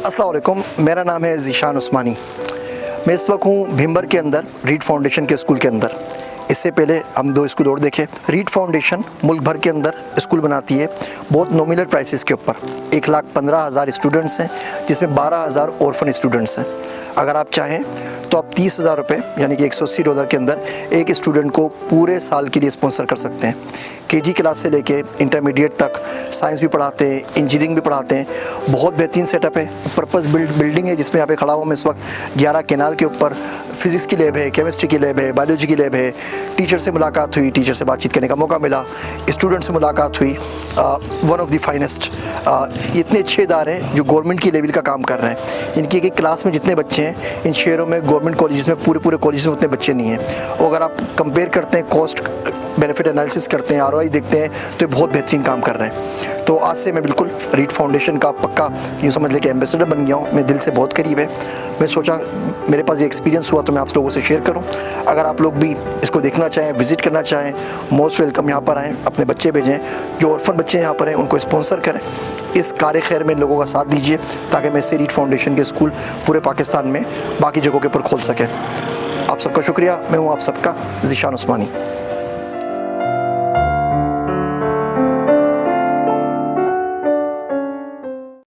अस्सलाम वालेकुम, मेरा नाम है ज़ीशान उस्मानी। मैं इस वक्त हूँ भीमबर के अंदर रीड फाउंडेशन के स्कूल के अंदर। इससे पहले हम 2 स्कूल और देखे। रीड फाउंडेशन मुल्क भर के अंदर स्कूल बनाती है बहुत नॉमिनल प्राइसेस के ऊपर। 1,15,000 स्टूडेंट्स हैं, जिसमें 12,000 ऑर्फन स्टूडेंट्स हैं। अगर आप चाहें तो आप 30,000 रुपये यानी कि $180 के अंदर एक स्टूडेंट को पूरे साल के लिए स्पॉन्सर कर सकते हैं। केजी क्लास से लेके इंटरमीडिएट तक साइंस भी पढ़ाते हैं, इंजीनियरिंग भी पढ़ाते हैं। बहुत बेहतरीन सेटअप है। पर्पस बिल्डिंग है जिसमें यहाँ पे खड़ा हुआ मैं इस वक्त 11 कैनाल के ऊपर। फिज़िक्स की लैब है, केमिस्ट्री की लैब है, बायोलॉजी की लैब है। टीचर से मुलाकात हुई, टीचर से बातचीत करने का मौका मिला, स्टूडेंट से मुलाकात हुई। वन ऑफ द फाइनेस्ट इतने अच्छे इदारे हैं जो गवर्नमेंट की लेवल का काम कर रहे हैं। इनकी एक क्लास में जितने बच्चे हैं, इन शहरों में गवर्नमेंट कॉलेज में पूरे कॉलेज में उतने बच्चे नहीं हैं। और अगर आप कंपेयर करते हैं, कॉस्ट बेनिफिट एनालिसिस करते हैं, ROI देखते हैं, तो ये बहुत बेहतरीन काम कर रहे हैं। तो आज से मैं बिल्कुल रीड फाउंडेशन का पक्का यूँ समझ ले कि एम्बेसडर बन गया हूँ। मैं दिल से बहुत करीब है। मैं सोचा मेरे पास ये एक्सपीरियंस हुआ तो मैं आप लोगों से शेयर करूँ। अगर आप लोग भी इसको देखना चाहें, विज़िट करना चाहें, मोस्ट वेलकम। यहाँ पर आएँ, अपने बच्चे भेजें। जो ऑर्फन बच्चे यहाँ पर हैं उनको स्पॉन्सर करें। इस कार्य खैर में लोगों का साथ दीजिए ताकि मैं इससे रीड फाउंडेशन के स्कूल पूरे पाकिस्तान में बाकी जगहों के ऊपर खोल सकें। आप सबका शुक्रिया। मैं हूँ आप सबका ज़ीशान उस्मानी।